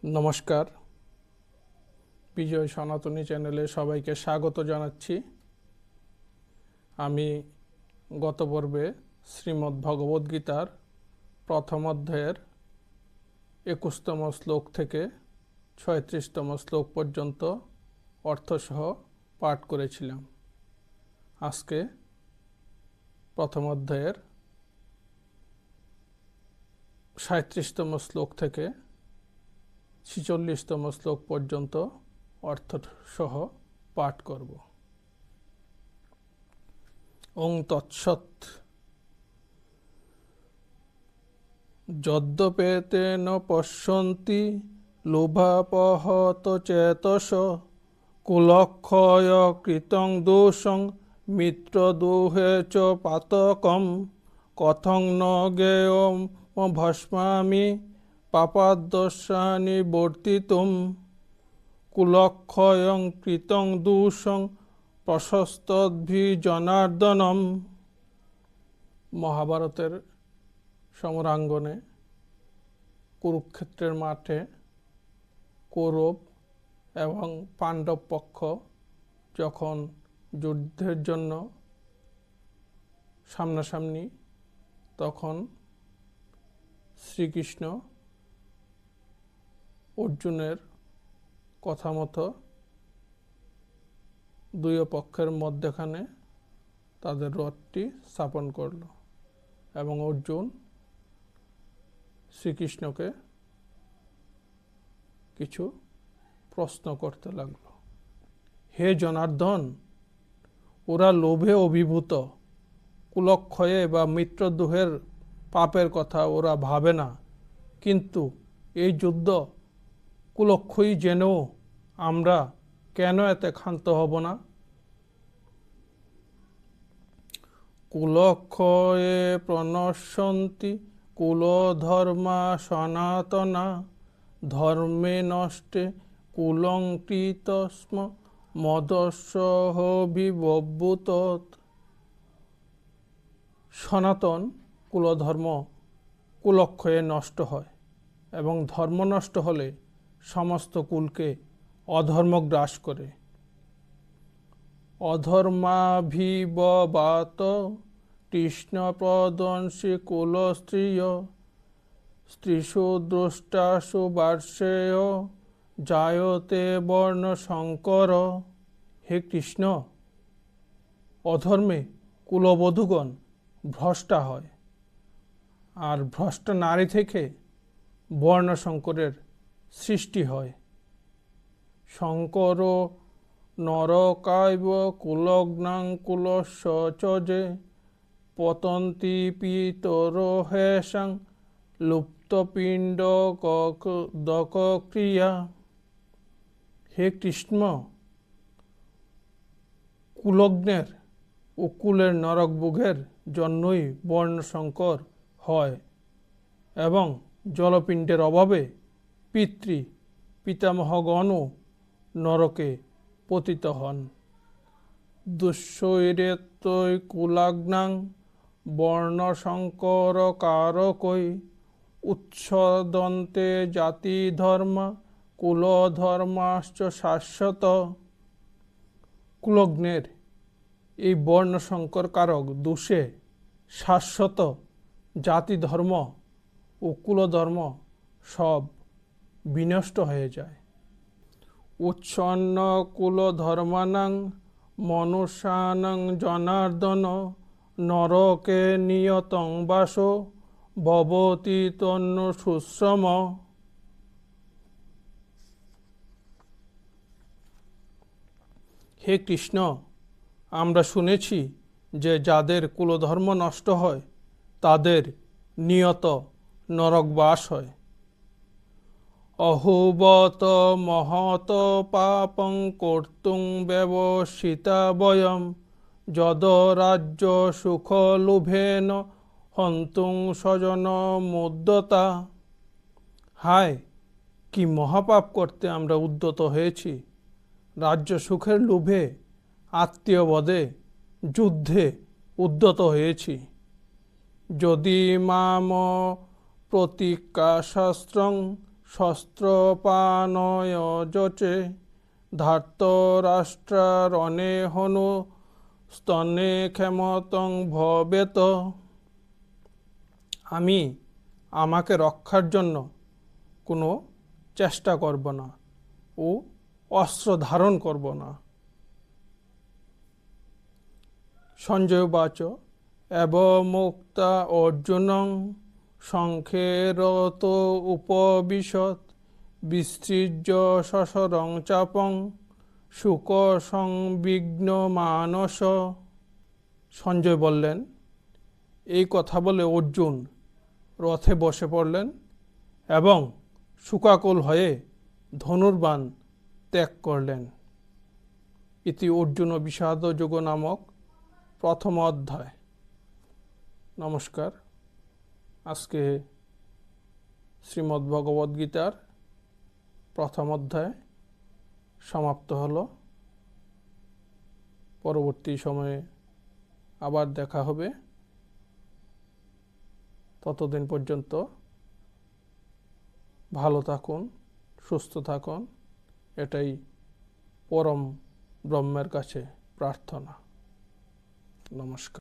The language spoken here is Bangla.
নমস্কার, বিজয় সনাতনী চ্যানেলে সবাইকে স্বাগত জানাচ্ছি। আমি গত পর্বে শ্রীমদ্ ভগবদ্গীতার প্রথম অধ্যায়ের 21তম শ্লোক থেকে 36তম শ্লোক পর্যন্ত অর্থসহ পাঠ করেছিলাম। আজকে প্রথম অধ্যায়ের 37তম শ্লোক থেকে 46তম শ্লোক পর্যন্ত অর্থসহ পাঠ করব। ওং তৎসৎ। যদ্যপেতেন পশ্যন্তি লোভাপহত চেতস কুলক্ষয় কৃতং দোষং মিত্রদোহে চ পাতকম কথং ন জ্ঞেয়ম ভস্মামি পাপাদ্দশানি বর্তিতুম কুলক্ষয়ং কৃতং দোষং প্রশস্তদ্ভিজনার্দনম। মহাভারতের সমরাঙ্গনে কুরুক্ষেত্রের মাঠে কৌরব এবং পাণ্ডব পক্ষ যখন যুদ্ধের জন্য সামনাসামনি, তখন শ্রীকৃষ্ণ অর্জুনের কথা মতো দুই পক্ষের মধ্যখানে তাদের রথটি স্থাপন করল এবং অর্জুন শ্রীকৃষ্ণকে কিছু প্রশ্ন করতে লাগল। হে জনার্দন, ওরা লোভে অভিভূত, কুলক্ষয়ে বা মিত্রদ্রোহের পাপের কথা ওরা ভাবে না, কিন্তু এই যুদ্ধ কুলক্ষয়ী জেনেও আমরা কেন এতে ক্ষান্ত হব না? কুলক্ষয়ে প্রণশ্যন্তি কুলধর্মা সনাতনা ধর্মে নষ্টে কুলং কৃতস্ম মদস্যহবিবভূত। সনাতন কুলধর্ম কুলক্ষয়ে নষ্ট হয় এবং ধর্ম নষ্ট হলে সমস্ত কুলকে অধর্ম গ্রাস করে। অধর্মাভিববাত কৃষ্ণপ্রদংশী কুলস্ত্রিয় স্ত্রীষু দ্রষ্টাসু বার্ষেয় জায়তে বর্ণ সংকর। হে কৃষ্ণ, অধর্মে কুলবধূগণ ভ্রষ্টা হয়, আর ভ্রষ্ট নারী থেকে বর্ণসংকরের সৃষ্টি হয়। শঙ্কর নরকাইব কুলগ্নাং কুলস্য চ যে পতন্তি পিতর হেষাং লুপ্তপিণ্ড দকক্রিয়া। হে কৃষ্ণ, কুলগ্নের ও কুলের নরকভোগের জন্যই বর্ণসংকর হয় এবং জলপিণ্ডের অভাবে পিতামহগণও নরকে পতিত হন। দুঃশৈরেত্তৈ কুলাগ্নাং বর্ণসংকর কারকৈ উচ্ছদন্তে জাতি ধর্মা কুলধর্মাশ্চ শাশ্বত। কুলগ্নের এই বর্ণসংকর কারক দোষে শাশ্বত জাতি ধর্ম ও কুলধর্ম সব বিনষ্ট হয়ে যায়। উচ্ছন্ন কুলধর্মানাং মনুষ্যানাং জনার্দন নরকে নিয়তং বাসো ভবতি তন্নু সুশ্রম। হে কৃষ্ণ, আমরা শুনেছি যে যাদের কুলধর্ম নষ্ট হয় তাদের নিয়ত নরকবাস হয়। অহুবত মহত পাপং কর্তুং ব্যবসিতা বয়ম যদ রাজ্য সুখ লোভেন হন্তুং স্বজন মুদ্যতা। হায়, কি মহাপাপ করতে আমরা উদ্যত হয়েছি! রাজ্য সুখের লোভে, আত্মীয়বধে, যুদ্ধে উদ্যত হয়েছি। যদি মাম প্রতিজ্ঞাশাস্ত্রং শস্ত্রপানয় যচে ধার্তরাষ্ট্রারণে হনু স্তনে ক্ষমতং ভবেত। আমি আমাকে রক্ষার জন্য কোনো চেষ্টা করব না ও অস্ত্র ধারণ করব না। সঞ্জয় বাচ এবমুক্তা অর্জুনং সংখ্যেরত উপবিশৎ বিসৃজ্য সশরং চাপং শুক সংবিঘ্ন মানস। সঞ্জয় বললেন, এই কথা বলে অর্জুন রথে বসে পড়লেন এবং শোকাকুল হয়ে ধনুর্বাণ ত্যাগ করলেন। ইতি অর্জুন বিষাদ যোগ নামক প্রথম অধ্যায়। নমস্কার। আজকে শ্রীমদ্ভগবদ্গীতার প্রথম অধ্যায় সমাপ্ত হলো। পরবর্তী সময়ে আবার দেখা হবে। ততদিন পর্যন্ত ভালো থাকুন, সুস্থ থাকুন, এটাই পরম ব্রহ্মের কাছে প্রার্থনা। নমস্কার।